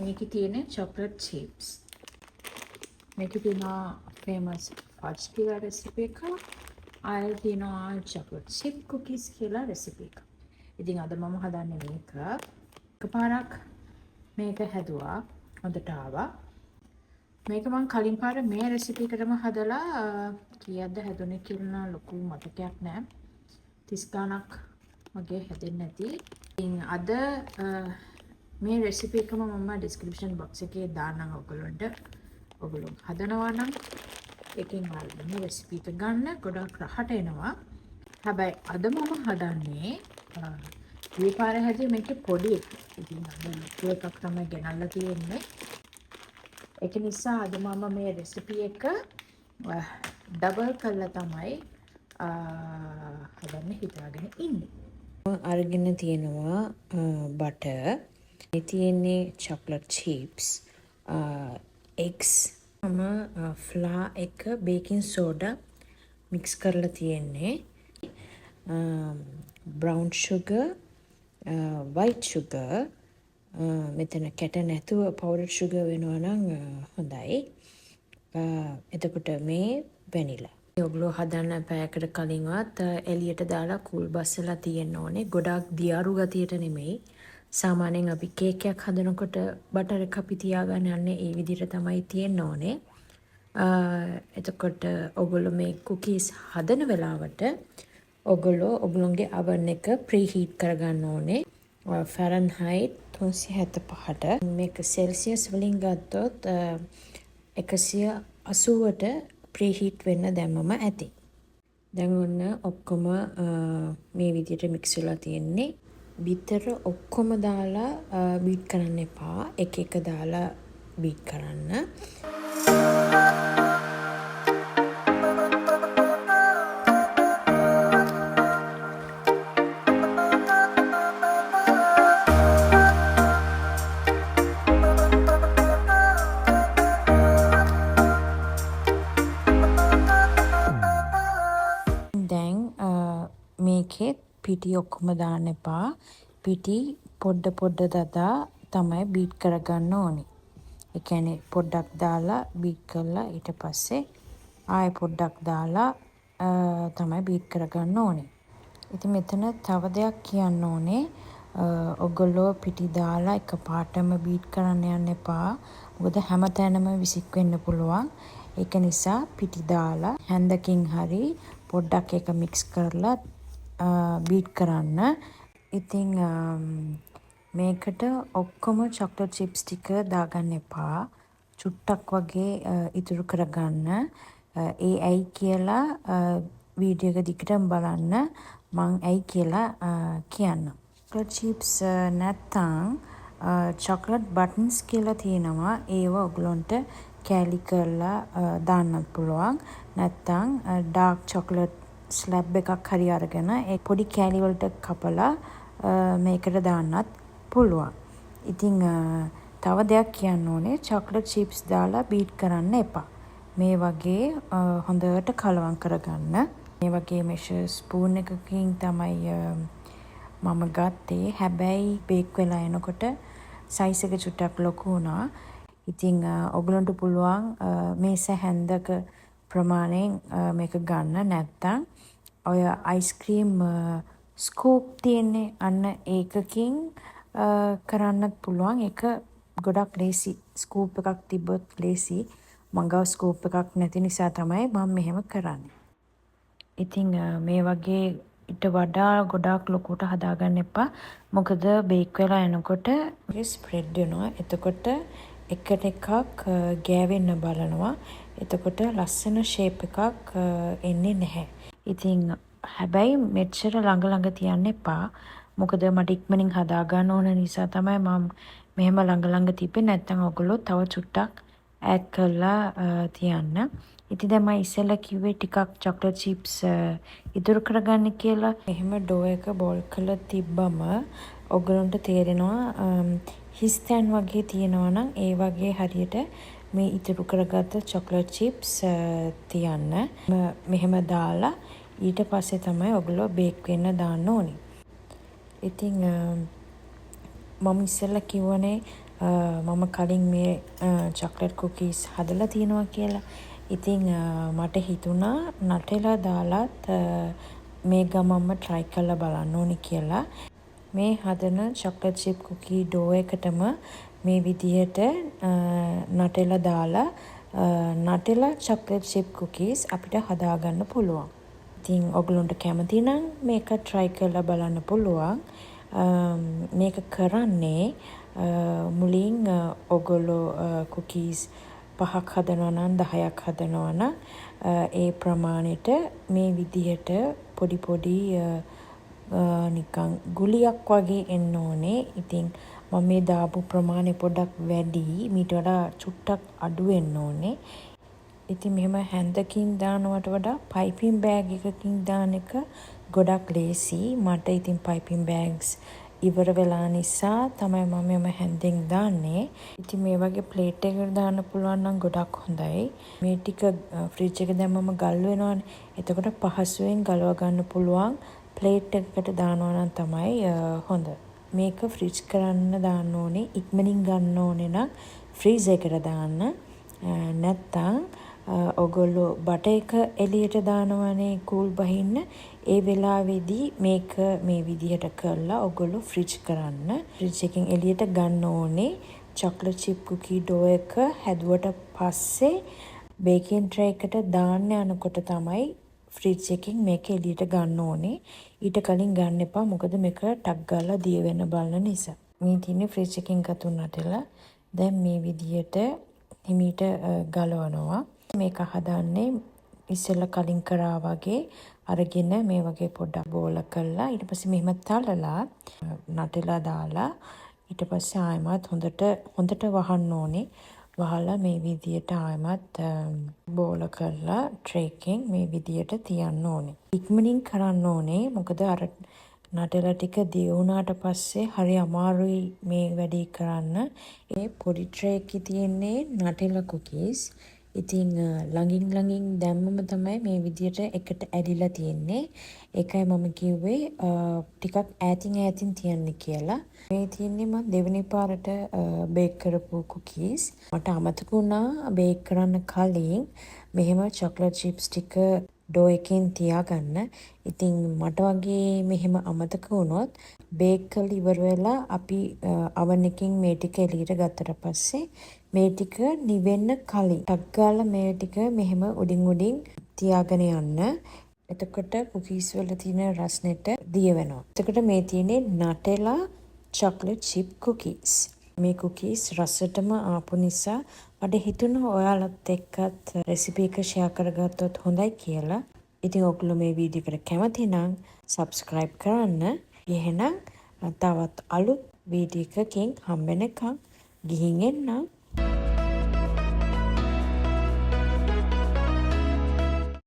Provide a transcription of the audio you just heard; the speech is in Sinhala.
මේකේ තියෙන chocolate chips. මේකේ තියෙනවා famous fudge කියලා recipe එක. ආයෙත් තියෙනවා chocolate chip cookies කියලා recipe එක. ඉතින් අද මම හදන්නේ මේක. එකපාරක් මේක හැදුවා. හොඳට ආවා. මේක මම කලින් පාර මේ recipe එකටම හදලා කීයක්ද හැදුනේ කියලා ලොකු මතකයක් නැහැ. 30 ගණක් වගේ හැදෙන්නේ නැති. ඉතින් අද මේ රෙසිපි එකම මම ඩිස්ක්‍රිප්ෂන් බොක්ස් එකේ දාන්නම් ඔයගොල්ලන්ට. ඔයගොල්ලෝ හදනවා නම් එකෙන් අරගෙන රෙසිපි එක ගන්න ගොඩක් රහට එනවා. හැබැයි අද මම හදන්නේ මේ පාර හැදුවේ මේකේ පොඩි එක. ඉතින් අද ලොකු එකක් තමයි ගෙනල්ලා තියෙන්නේ. ඒක නිසා අද මම මේ රෙසිපි එක ඩබල් කරලා තමයි හදන්න හිතාගෙන ඉන්නේ. අරගෙන තියෙනවා බටර්, තියෙන්නේ chocolate chips, eggs, flour එක baking soda mix කරලා තියෙන්නේ, brown sugar, white sugar, මෙතන කැට නැතුව powdered sugar වෙනවා නම් හොඳයි. එතකොට මේ vanilla. ඔයගොල්ලෝ හදන්න පැයකට කලින්වත් එළියට දාලා කූල් බස්සලා තියෙන්න ඕනේ. ගොඩාක් දියාරු ගතියට නෙමෙයි. සාමාන්‍යයෙන් අපි කේක් එකක් හදනකොට බටර් එක අපි තියාගන්න යන්නේ ඒ විදිහට තමයි තියෙන්න ඕනේ. එතකොට ඔයගොල්ලෝ මේ කුකීස් හදන වෙලාවට ඔයගොල්ලෝගේ oven එක preheat කරගන්න ඕනේ. Fahrenheit 375ට. මේක Celsius වලින් ගත්තොත් 180ට preheat වෙන්න දැම්මම ඇති. දැන් ඔන්න ඔක්කොම මේ විදිහට mix වෙලා තියෙන්නේ. බිතර ඔක්කොම දාලා බීට් කරන්න එපා. එක එක දාලා බීට් කරන්න. මේකෙත් පිටි ඔක්කොම දාන්න එපා. පිටි පොඩ දදා තමයි බීට් කරගන්න ඕනේ. ඒ කියන්නේ පොඩ්ඩක් දාලා බීට් කරලා ඊට පස්සේ ආයෙ පොඩ්ඩක් දාලා තමයි බීට් කරගන්න ඕනේ. ඉතින් මෙතන තව දෙයක් කියන්න ඕනේ. ඔයගොල්ලෝ පිටි දාලා එකපාරටම බීට් කරන්න යන්න එපා. මොකද හැමතැනම විසික් වෙන්න පුළුවන්. ඒක නිසා පිටි දාලා හැන්දකින් හරි පොඩ්ඩක් ඒක මික්ස් කරලා බීට් කරන්න. ඉතින් මේකට ඔක්කොම chocolate chips ටික දාගන්න එපා. චුට්ටක් වගේ ඉතුරු කරගන්න. ඒ ඇයි කියලා වීඩියෝ එක දිගටම බලන්න. මං ඇයි කියලා කියන්න. chocolate chips නැත්තම් chocolate buttons කියලා තියෙනවා. ඒව ඔයගලන්ට කෑලි කරලා දාන්නත් පුළුවන්. නැත්තම් dark chocolate ස්ලැබ් එකක් හරි අරගෙන ඒ පොඩි කෑලි වලට කපලා මේකට දාන්නත් පුළුවන්. ඉතින් තව දෙයක් කියන්න ඕනේ. chocolate chips දාලා බීට් කරන්න එපා. මේ වගේ හොඳට කලවම් කරගන්න. මේ වගේ measure spoon එකකින් තමයි මම ගත්තේ. හැබැයි බේක් වෙලා එනකොට size එක චුට්ටක් ලොකු වුණා. ඉතින් ඔයගලන්ට පුළුවන් මේස හැන්දක ප්‍රමාණයෙන් මේක ගන්න. නැත්තම් ඔය අයිස්ක්‍රීම් ස්කූප් තියෙන්නේ අන්න ඒකකින් කරන්නත් පුළුවන්. ඒක ගොඩක් ලේසි. ස්කූප් එකක් තිබ්බොත් ලේසි. මංගව ස්කූප් එකක් නැති නිසා තමයි මම මෙහෙම කරන්නේ. ඉතින් මේ වගේ ඊට වඩා ගොඩාක් ලොකුට හදාගන්න එපා. මොකද බේක් වෙලා එනකොට ස්ප්‍රෙඩ් වෙනවා. එතකොට එකට එකක් ගෑවෙන්න බලනවා. එතකොට ලස්සන ෂේප් එකක් එන්නේ නැහැ. ඉතින් හැබැයි මෙච්චර ළඟ තියන්න එපා. මොකද මට ඉක්මනින් හදා ගන්න ඕන නිසා තමයි මම මෙහෙම ළඟ තිබ්බේ. නැත්නම් ඔයගොල්ලෝ තව චුට්ටක් ඈඩ් කරලා තියන්න. ඉතින් දැන් මම ඉස්සෙල්ලා කිව්වේ ටිකක් chocolate chips ඉතුරු කරගන්න කියලා. එහෙම ඩෝ එක බෝල් කරලා තිබ්බම ඔයගොල්ලන්ට තේරෙනවා හිස් තැන් වගේ තියෙනවා නම් ඒ වගේ හරියට මේ ඉතුරු කරගත්ත chocolate chips තියන්න. මෙහෙම දාලා ඊට පස්සේ තමයි ඔයගොල්ලෝ බේක් වෙන්න දාන්න ඕනේ. ඉතින් මම ඉස්සෙල්ලා කිව්වනේ මම කලින් මේ චොක්ලට් කුකීස් හදලා තියෙනවා කියලා. ඉතින් මට හිතුණා නටෙලා දාලත් මේ ගමම්ම try කරලා බලන්න ඕනි කියලා. මේ හදන චොක්ලට් chip cookie dough එකටම මේ විදිහට නටෙලා දාලා නටෙලා chocolate chip cookies අපිට හදාගන්න පුළුවන්. ඉතින් ඔයගලන්ට කැමති නම් මේක try කරලා බලන්න පුළුවන්. මේක කරන්නේ මුලින් ඔයගොල්ලෝ cookies 5ක් හදනවා නම් 10ක් හදනවා නම් ඒ ප්‍රමාණයට මේ විදිහට පොඩි පොඩි නිකන් ගුලියක් වගේ එන්න ඕනේ. ඉතින් මම මේ දාපු ප්‍රමාණය පොඩ්ඩක් වැඩි. මීට වඩා චුට්ටක් අඩු වෙන්න ඕනේ. ඉතින් මෙහෙම හැන්දකින් දානවට වඩා පයිපින් බෑග් එකකින් දාන එක ගොඩක් ලේසි. මට ඉතින් පයිපින් බෑග්ස් ඉවර වෙලා නිසා තමයි මම මෙහෙම හැන්දෙන් දාන්නේ. ඉතින් මේ වගේ ප්ලේට් එකකට දාන්න පුළුවන් නම් ගොඩක් හොඳයි. මේ ටික ෆ්‍රිජ් එක දැම්මම ගල් වෙනවනේ. එතකොට පහසුවෙන් ගලව ගන්න පුළුවන් ප්ලේට් එකකට දානවා නම් තමයි හොඳ. මේක ෆ්‍රිජ් කරන්න දාන්න ඕනේ. ඉක්මනින් ගන්න ඕනේ නම් ෆ්‍රීසර් එකට දාන්න. නැත්තම් ඔයගොල්ලෝ බට එක එළියට දානවනේ කූල් බහින්න. ඒ වෙලාවේදී මේක මේ විදිහට කරලා ඔයගොල්ලෝ ෆ්‍රිජ් කරන්න. ෆ්‍රිජ් එකෙන් එළියට ගන්න ඕනේ. චොක්ලට් chip cookie dough එක හැදුවට පස්සේ බේකින් ට්‍රේ එකට දාන්න යනකොට තමයි ෆ්‍රිජ් එකෙන් මේක එළියට ගන්න ඕනේ. ඊට කලින් ගන්න එපා. මොකද මේක ටක් ගාලා දිය වෙන බලන නිසා. මේ තියන්නේ ෆ්‍රිජ් එකෙන් ගතුන් නටලා. දැන් මේ විදිහට හිමීට ගලවනවා. මේක හදන්නේ ඉස්සෙල්ලා කලින් කරා වගේ අරගෙන මේ වගේ පොඩ්ඩක් බෝල කරලා ඊට පස්සේ මෙහෙම තලලා නටලා දාලා ඊට පස්සේ ආයෙමත් හොඳට වහන්න ඕනේ. වහලා මේ විදියට ආයෙමත් බෝල කරලා ට්‍රේ එකෙන් මේ විදියට තියන්න ඕනේ. ඉක්මනින් කරන්න ඕනේ. මොකද අර නටලා ටික දී වුණාට පස්සේ හරි අමාරුයි මේ වැඩේ කරන්න. ඒ පොඩි ට්‍රේ එකේ තියෙන්නේ නටලා කුකීස්. ඉතින් ළඟින් දැම්මම තමයි මේ විදියට එකට ඇදිලා තියෙන්නේ. ඒකයි මම කිව්වේ ටිකක් ඈතින් තියන්න කියලා. මේ තියෙන්නේ මම දෙවෙනි පාරට බේක් කරපු කුකීස්. මට අමතක වුණා බේක් කරන්න කලින් මෙහෙම චොක්ලට් චිප්ස් ටික ඩෝ එකෙන් තියාගන්න. ඉතින් මට වගේ මෙහෙම අමතක වුණොත් බේක් කරලා ඉවර වෙලා අපි oven එකෙන් මේ ටික එළියට ගත්තට පස්සේ මේ ටික නිවෙන්න කලින් ටක් ගාලා මේ ටික මෙහෙම උඩින් තියාගෙන යන්න. එතකොට කුකීස් වල තියෙන රස්නෙට දිය වෙනවා. එතකොට මේ තියෙන්නේ නටෙලා chocolate chip cookies. මේ කුකීස් රසටම ආපු නිසා මට හිතුණා ඔයාලත් එක්කත් රෙසිපි එක ෂෙයා කරගත්තොත් හොඳයි කියලා. ඉතින් ඔයගොල්ලෝ මේ වීඩියෝ එකට කැමති නම් subscribe කරන්න. එහෙනම් තවත් අලුත් වීඩියෝ එකකින් හම්බෙනකම් ගිහින් එන්නම්.